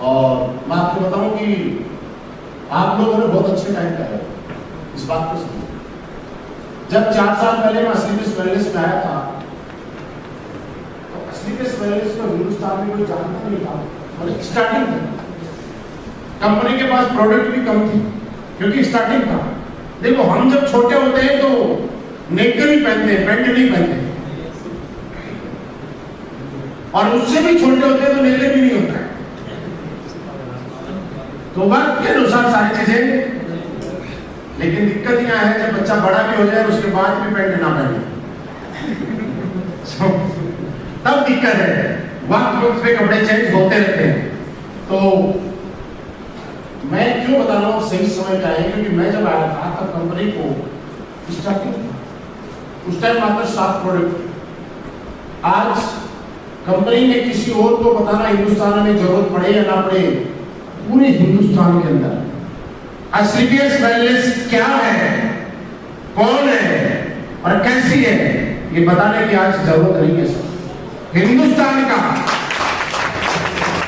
और मैं आपको बताऊं कि आप लोगों ने बहुत अच्छे टाइम का है इस बात को समझो। जब 4 साल पहले मैं असलीपिस वेलनेस में आया था तो असलीपिस वेलनेस को हिंदुस्तान में कोई जानता नहीं था, मतलब स्टार्टिंग था। कंपनी के पास प्रोडक्ट भी कम थी क्योंकि स्टार्टिंग था। देखो हम जब छोटे होते हैं तो नेकर ही पहनते हैं, पैंट नहीं पहनते, और उससे भी छोटे होते हैं तो नेकर भी नहीं होता है। तो वक्त के अनुसार सारी चीजें, लेकिन दिक्कत यह है जब बच्चा बड़ा भी हो जाए उसके बाद भी पैंट ना पहने तब दिक्कत है। वक्त पे कपड़े चेंज होते रहते हैं। तो मैं क्यों बता रहा हूँ सही समय का है, क्योंकि मैं जब आया था तब कंपनी को स्टार्टिंग था, उस टाइम मात्र 7 प्रोडक्ट। आज कंपनी ने किसी और को बताना हिंदुस्तान में जरूरत पड़े या ना पड़े, पूरे हिंदुस्तान के अंदर असलीपियस वेलनेस क्या है, कौन है और कैसी है, ये बताने की आज जरूरत नहीं है सर। हिंदुस्तान का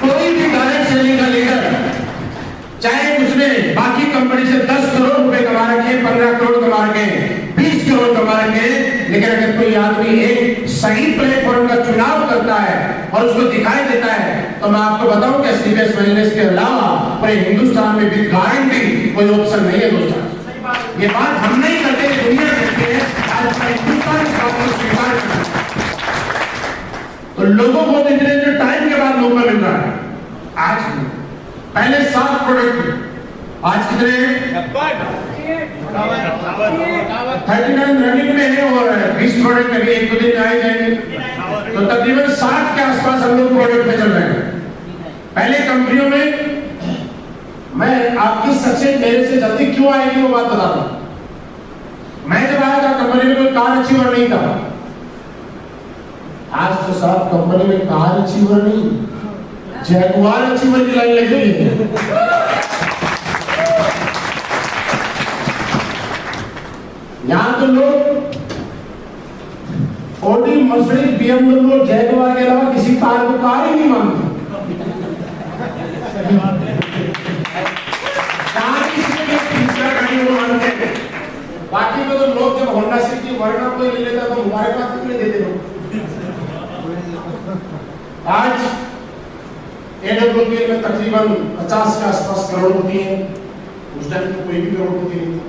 कोई भी डायरेक्ट सेलिंग का लीडर, चाहे उसने बाकी कंपनी से 10 करोड़ रुपए कमा रखे, 15 करोड़ कमा रखे, 20 करोड़ कमा रखे, लेकिन अगर कोई आदमी एक सही प्लेटफॉर्म का चुनाव करता है और उसको दिखाई देता है, तो मैं आपको बताऊं कि असलीपियस वेलनेस के अलावा पूरे हिंदुस्तान में भी गारंटी कोई ऑप्शन नहीं है दोस्तों। ये बात हम नहीं करते, दुनिया करती है। आज हिंदुस्तान इस बात को स्वीकार करता है। तो लोगों को इतने टाइम के बाद मौका मिल रहा है। आज पहले 7 प्रोडक्ट, आज कितने 39 रनिंग में है और 20 प्रोडक्ट अभी 1-2 दिन आए जाएंगे, तो तकरीबन 60 के आसपास हम लोग प्रोडक्ट में चल रहे हैं। पहले कंपनियों में मैं आपकी सक्सेस मेरे से जल्दी क्यों आएगी वो बात बता दूं। मैं जब आया था कंपनी में कोई कार अचीवर नहीं था। आज तो साहब कंपनी में कार अचीवर नहीं, जैगुआर अचीवर की लाइन लगी हुई है। यहां तो लोग ऑडी, मर्सिडीज, BMW, जैगुआर के अलावा किसी कार को कार ही नहीं मानते। बाकी में तो लोग जब होंडा सिटी वर्ना कोई ले लेता तो हमारे पास कितने देते लोग। आज AWPL में तकरीबन 50 के आसपास करोड़ होती है, उस टाइम तो कोई भी करोड़ होती नहीं था।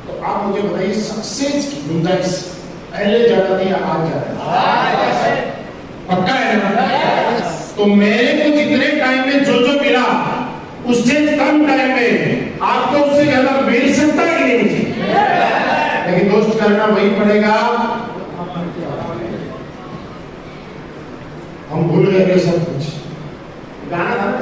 तो आप मुझे बताइए सक्सेस की गुंजाइश पहले ज्यादा थी या आज ज्यादा है? पक्का है ना? तो मेरे को जितने टाइम में जो जो मिला उससे कम टाइम में आपको उससे ज्यादा मिल सकता है कि नहीं? लेकिन दोस्त करना वही पड़ेगा। हम भूल गए सब कुछ, गाना था ना,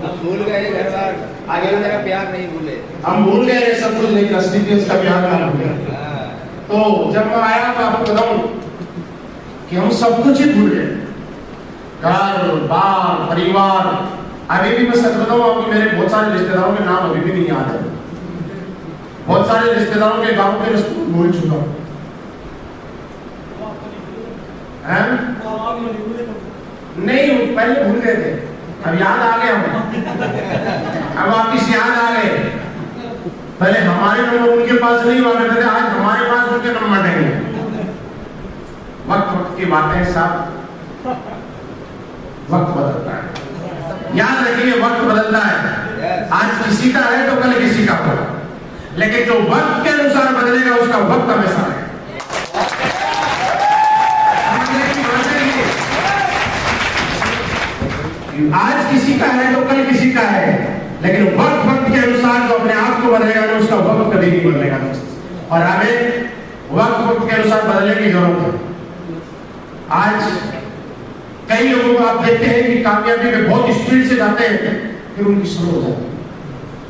हम भूल गए घर बार, आगे वाले का प्यार नहीं भूले। हम भूल गए सब कुछ, लेकिन असलीपियस का प्यार ना भूले। तो जब मैं आया तो आपको बताऊं कि हम सब कुछ ही भूल गए, घर बार परिवार। अभी भी मैं सच बताऊं आपको, मेरे बहुत सारे रिश्तेदारों के नाम अभी भी नहीं याद है। बहुत सारे रिश्तेदारों के गांव के रिश्ते भूल चुका हूं। नहीं, पहले भूल गए थे, अब याद आ गया हमें। अब वापिस याद आ गए। पहले हमारे नंबर उनके पास नहीं हुआ करते थे, आज हमारे पास उनके नंबर नहीं है। वक्त की बातें साहब, वक्त बदलता है, याद रखिए वक्त बदलता है। आज किसी का है तो कल किसी का होगा, लेकिन जो वक्त के अनुसार बदलेगा उसका वक्त हमेशा है। आज किसी का है तो कल किसी का है, लेकिन वक्त के अनुसार जो अपने आप को बदलेगा ना उसका वक्त कभी नहीं बदलेगा। और हमें वक्त के अनुसार बदलने की जरूरत है। आज कई लोगों को आप देखते हैं कि कामयाबी में बहुत स्पीड से जाते हैं, फिर उनकी स्लो हो जाती है।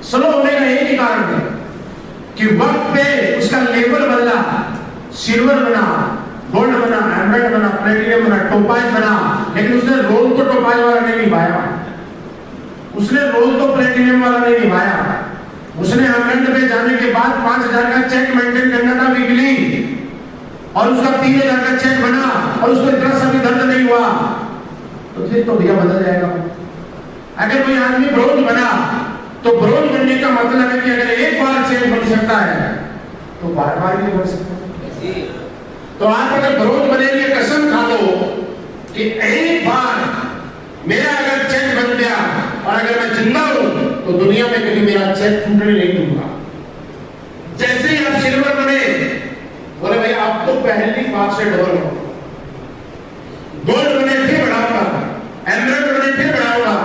स्लो होने का एक ही कारण है कि वक्त पे उसका लेवल बदला, सिल्वर बना, गोल्ड बना, एमराल्ड बना, प्लेटिनियम बना, टोपाज बना, लेकिन उसने रोल तो टोपाज वाला नहीं निभाया, उसने रोल तो प्लेटिनियम वाला नहीं निभाया। उसने एमराल्ड पे जाने के बाद 5,000 का चेक मेंटेन करना था वीकली, और उसका 3,000 का चेक बना और उसको इतना सा भी दर्द नहीं हुआ, तो फिर तो भैया बदल जाएगा। अगर कोई आदमी ब्रोंज बना तो ब्रोंज बनने का मतलब है कि अगर एक बार चैन बन सकता है तो बार बार भी बन सकता है। तो आप अगर ब्रोंज बनेंगे, कसम खा लो कि एक बार मेरा अगर चैन बन गया और अगर मैं जिंदा हूं तो दुनिया में कभी मेरा चैन टूटने नहीं दूंगा। जैसे ही आप सिल्वर बने, बोले भाई आप तो पहली बात से डबल हो। गोल्ड बने फिर बढ़ाऊंगा, एमराल्ड बने फिर बढ़ाऊंगा,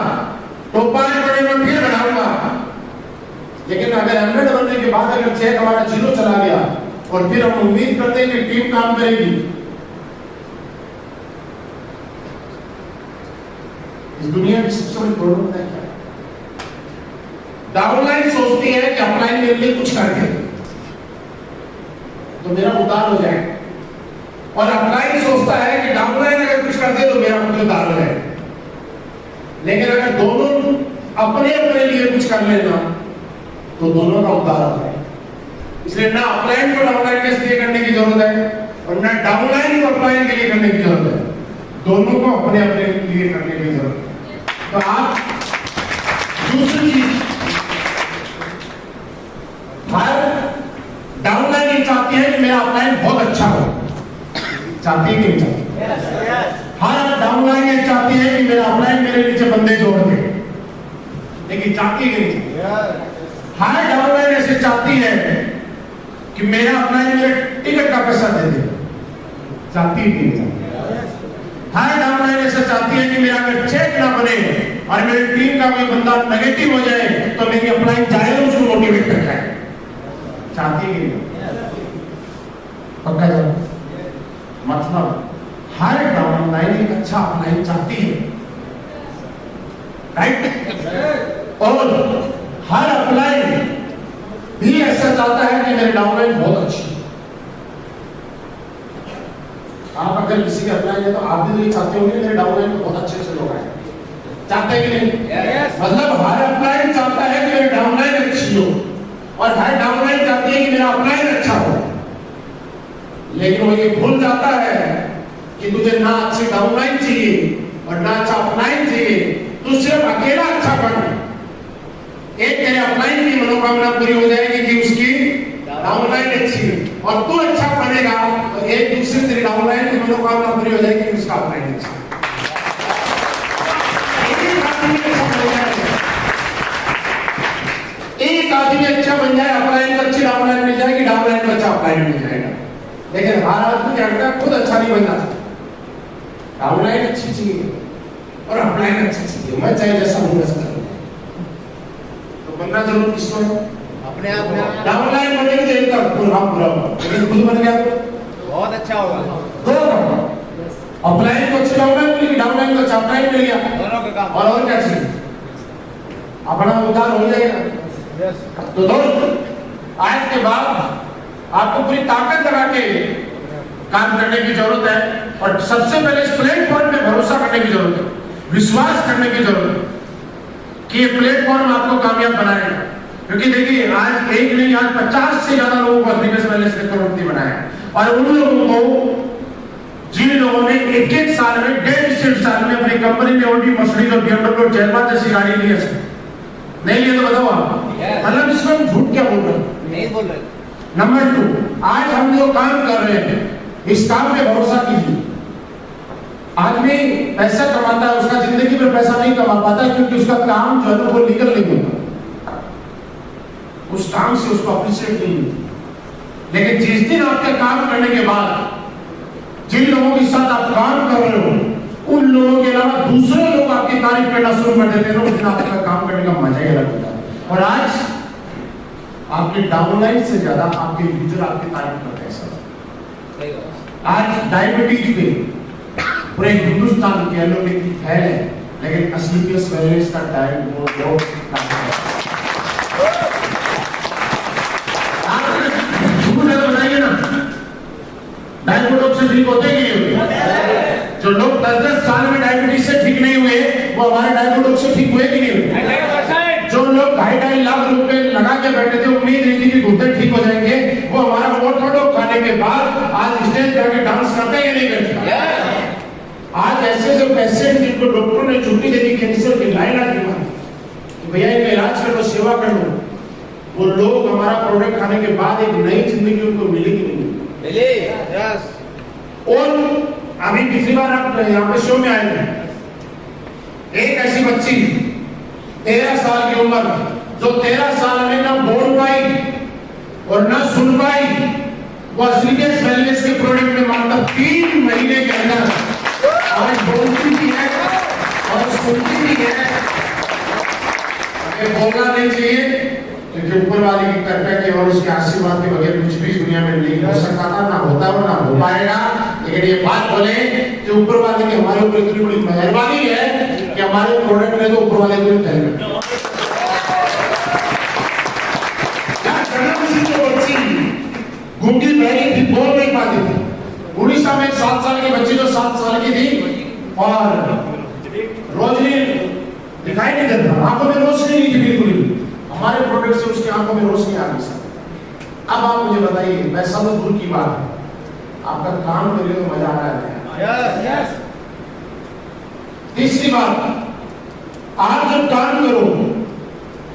टोपाज बने मैं फिर बढ़ाऊंगा। लेकिन अगर एमराल्ड बनने के बाद अगर चेक हमारा 0 चला गया और फिर हम उम्मीद करते हैं कि टीम काम करेगी, इस दुनिया की सबसे बड़ी प्रॉब्लम है क्या? डाउनलाइन सोचती है कि अपलाइन मेरे लिए कुछ कर दे तो मेरा उतार हो जाए, और अपलाइन सोचता है कि डाउनलाइन अगर कुछ कर दे तो मेरा कुछ उतार हो जाए। लेकिन अगर दोनों अपने अपने लिए कुछ कर लेना तो दोनों का उतार हो जाए। इसलिए ना अपलाइन को डाउनलाइन के लिए करने की जरूरत है और ना डाउनलाइन को अपलाइन के लिए करने की जरूरत है। दोनों को अपने अपने लिए करने की जरूरत है। तो आप दूसरी चीज, हर डाउनलाइन ये चाहती है कि मेरा अपलाइन बहुत अच्छा हो, चाहती है कि नहीं चाहती? हर डाउनलाइन ये चाहती है कि मेरा अपलाइन मेरे नीचे बंदे जोड़ दे, लेकिन चाहती है कि नहीं? हर डाउनलाइन ऐसे चाहती है कि मेरा अपलाइन मेरे टिकट का पैसा दे दे, चाहती है कि नहीं चाहती? हर डाउनलाइन ऐसा चाहती है कि मेरा अगर चेक ना बने और मेरी टीम का कोई बंदा नेगेटिव हो जाए तो मेरी अपलाइन जाए तो उसको मोटिवेट करता है, चाहती है कि नहीं? पक्का जवाब? मतलब हर डाउनलाइन एक अच्छा अपलाइन चाहती है, राइट? और हर अपलाइन भी ऐसा चाहता है कि मेरे डाउनलाइन बहुत अच्छी। आप अगर किसी के अपलाइन है तो आप भी तो ये चाहते होंगे मेरे डाउनलाइन में बहुत अच्छे लोग आए, चाहते हैं कि नहीं? मतलब हर अपलाइन चाहता है कि मेरी डाउनलाइन अच्छी हो और हर डाउनलाइन चाहती है कि मेरा अपलाइन अच्छा हो। लेकिन वो ये भूल जाता है कि तुझे ना अच्छी डाउनलाइन चाहिए और ना अच्छा अपलाइन चाहिए, तू सिर्फ अकेला अच्छा बन। एक तेरे अपलाइन की मनोकामना पूरी हो जाएगी कि उसकी डाउनलाइन अच्छी है और तू अच्छा बनेगा तो एक दूसरे तेरी डाउनलाइन की मनोकामना पूरी हो जाएगी कि उसका अपलाइन अच्छा। एक आदमी अच्छा बन जाए, अपलाइन को अच्छी डाउनलाइन मिल जाएगी, डाउनलाइन को अच्छा अपलाइन मिल जाएगा। लेकिन हर आदमी क्या करता है, खुद अच्छा नहीं बनना चाहता, डाउनलाइन अच्छी चाहिए और अपलाइन अच्छी चाहिए। मैं चाहे जैसा हूं वैसा करूं, तो बनना जरूर किसको है? अपने आप में। डाउनलाइन बनेगी तो एक तरफ पूरा बुरा होगा, लेकिन खुद बन गया तो बहुत अच्छा होगा। दोनों अपलाइन को अच्छी डाउनलाइन मिलेगी, डाउनलाइन को अच्छा अपलाइन मिल गया, दोनों का काम। और क्या चाहिए? अपना उद्धार हो जाएगा। तो दोस्तों आज के बाद आपको पूरी ताकत लगा के काम करने की जरूरत है और सबसे पहले इस प्लेटफॉर्म पे भरोसा करने की जरूरत है, विश्वास करने की जरूरत है कि ये प्लेटफॉर्म आपको कामयाब बनाएगा। क्योंकि देखिए आज एक नहीं, आज 50 से ज्यादा लोगों को बिजनेस वैलेंस ने करोड़पति बनाया और उन लोगों को जिन लोगों ने एक साल में 1.5 साल में अपनी कंपनी में ऑडी, मर्सिडीज और BMW और जैगवार जैसी गाड़ी ली है, नहीं लिए तो बताओ आप। मतलब इसमें हम झूठ क्या बोल रहे हैं? नहीं बोल रहे। नंबर 2, आज हम जो काम कर रहे हैं इस काम पे भरोसा कीजिए। आदमी पैसा कमाता है, उसका जिंदगी में पैसा नहीं कमा पाता क्योंकि उसका काम जो है वो लीगल नहीं होता, उस काम से उसको अप्रिशिएट नहीं मिलती। लेकिन जिस दिन आपके काम करने के बाद जिन लोगों के साथ आप काम कर रहे हो उन लोगों के अलावा दूसरे लोग आपकी तारीफ करना शुरू कर देते हैं, उस दिन आपका काम करने का मजा ही अलग होता है। और आज आपके डाउनलाइन से ज्यादा आपके यूजर आपकी तारीफ करते हैं सर। आज डायबिटीज पे पूरे हिंदुस्तान के एलोपैथी फैल है, लेकिन असलीपियस वेलनेस का टाइम वो लोग बताइए ना, डायबिटीज से ठीक होते कि नहीं होते? जो लोग 10-10 साल में डायबिटीज से ठीक नहीं हुए वो हमारे डायबिटीज से ठीक हुए कि नहीं हुए? जो लोग 2.5 लाख रुपए लगा के बैठे थे, उम्मीद रही थी कि घुटने ठीक हो जाएंगे, वो हमारा ऑर्थोडो खाने के बाद आज स्टेज पे आके डांस करते हैं कि नहीं करते? आज ऐसे जो पेशेंट जिनको डॉक्टरों ने छुट्टी दे दी कैंसर के लाइलाज बीमारी, कि भैया इनका इलाज कर लो, सेवा कर लो, वो लोग हमारा प्रोडक्ट खाने के बाद एक नई जिंदगी उनको मिलेगी नहीं मिलेगी। यस। और अभी पिछली बार आप यहाँ पे शो में आए थे, एक ऐसी बच्ची 13 साल की उम्र, जो 13 साल में ना बोल पाई और ना सुन पाई, वो असलियत वेलनेस के प्रोडक्ट में मात्र 3 महीने के अंदर आज बोलती भी है और सुनती भी है। हमें बोलना नहीं चाहिए क्योंकि ऊपर वाले की कृपा की और उसके आशीर्वाद के बगैर कुछ भी दुनिया में नहीं हो सकता था, ना होता और ना हो पाएगा। लेकिन ये बात बोले कि ऊपर वाले की हमारे ऊपर इतनी बड़ी मेहरबानी है कि हमारे प्रोडक्ट में तो ऊपर वाले को हेल्प गूंगी बहरी थी, बोल नहीं पाती थी। उड़ीसा में 7 साल की बच्ची जो 7 साल की थी और रोशनी दिखाई नहीं देता, आंखों में रोशनी नहीं थी बिल्कुल भी। हमारे प्रोडक्ट से उसकी आंखों में रोशनी आ गई सर। अब आप मुझे बताइए, पैसा तो दूर की बात है, आपका काम करिए तो मजा आ रहा है। तीसरी बात, आप जब काम करो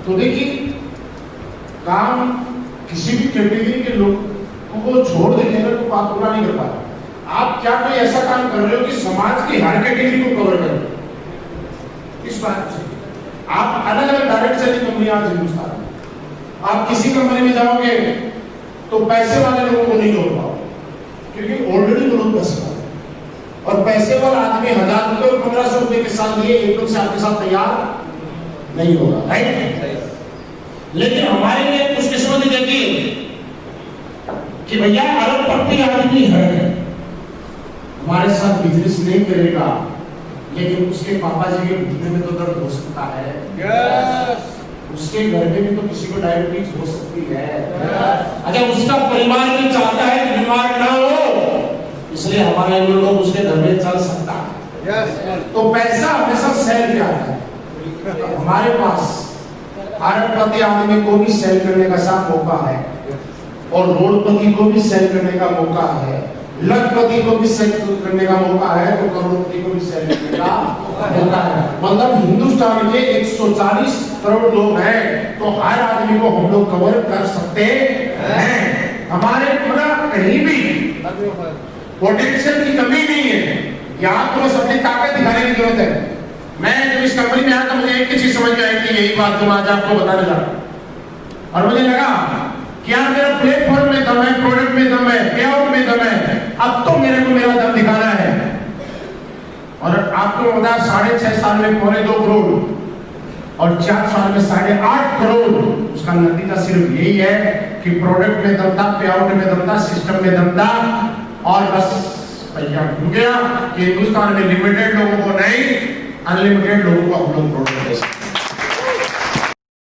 तो देखिए, काम किसी भी कैटेगरी के लोग को छोड़ देंगे ना तो बात पूरा नहीं कर पाते। आप क्या कोई ऐसा काम कर रहे हो कि समाज की हर कैटेगरी को कवर कर रहे हो। इस बात से आप अलग अलग डायरेक्ट सेलिंग कंपनियां आज हिंदुस्तान में, आप किसी कंपनी में जाओगे तो पैसे वाले लोगों को नहीं जोड़ पाओगे क्योंकि ऑलरेडी वो लोग पैसे वाले, और पैसे वाला आदमी 1000 रुपए और 1500 रुपए के साथ लिए एकदम से आपके साथ तैयार नहीं होगा, राइट। लेकिन हमारे लिए खुशकिस्मती देखिए कि भैया अरबपति आदमी है, हमारे साथ बिजनेस नहीं करेगा, लेकिन उसके पापा जी के घुटने में तो दर्द हो सकता है। यस। उसके घर में भी तो किसी को डायबिटीज हो सकती है। अच्छा, उसका परिवार भी चाहता है कि बीमार ना हो, इसलिए हमारे लोग उसके घर में चल सकता है। यस। तो पैसा हमेशा सेल पे आता है। तो हमारे पास अरबपति आदमी को भी सेल करने का साथ मौका है और रोडपति को भी सेल करने का मौका है, लखपति को भी सेल करने का मौका है, तो करोड़पति को भी सेल करने का मौका है। मतलब हिंदुस्तान के 140 करोड़ लोग हैं, तो हर आदमी को हम लोग कवर कर सकते हैं। हमारे मतलब कहीं भी पोटेंशियल की कमी नहीं है, यहाँ तो बस अपनी ताकत दिखाने की जरूरत है। मैं जब इस कंपनी में आया तो मुझे एक ही चीज समझ में आई कि यही बात जो आज आपको बताने जा रहा हूं, और मुझे लगा क्या मेरा प्लेटफॉर्म में दम है, प्रोडक्ट में दम है, पेआउट में दम है, अब तो मेरे को मेरा दम दिखाना है। और आपको बता 6.5 साल में 2.25 करोड़ और 4 साल में 8.5 करोड़, उसका नतीजा सिर्फ यही है कि प्रोडक्ट में दम था, पेआउट में दम था, सिस्टम में दम था, और बस भैया हो गया कि हिंदुस्तान में लिमिटेड लोगों को नहीं, अनलिमिटेड लोगों को हम लोग प्रोडक्ट दे सकते हैं।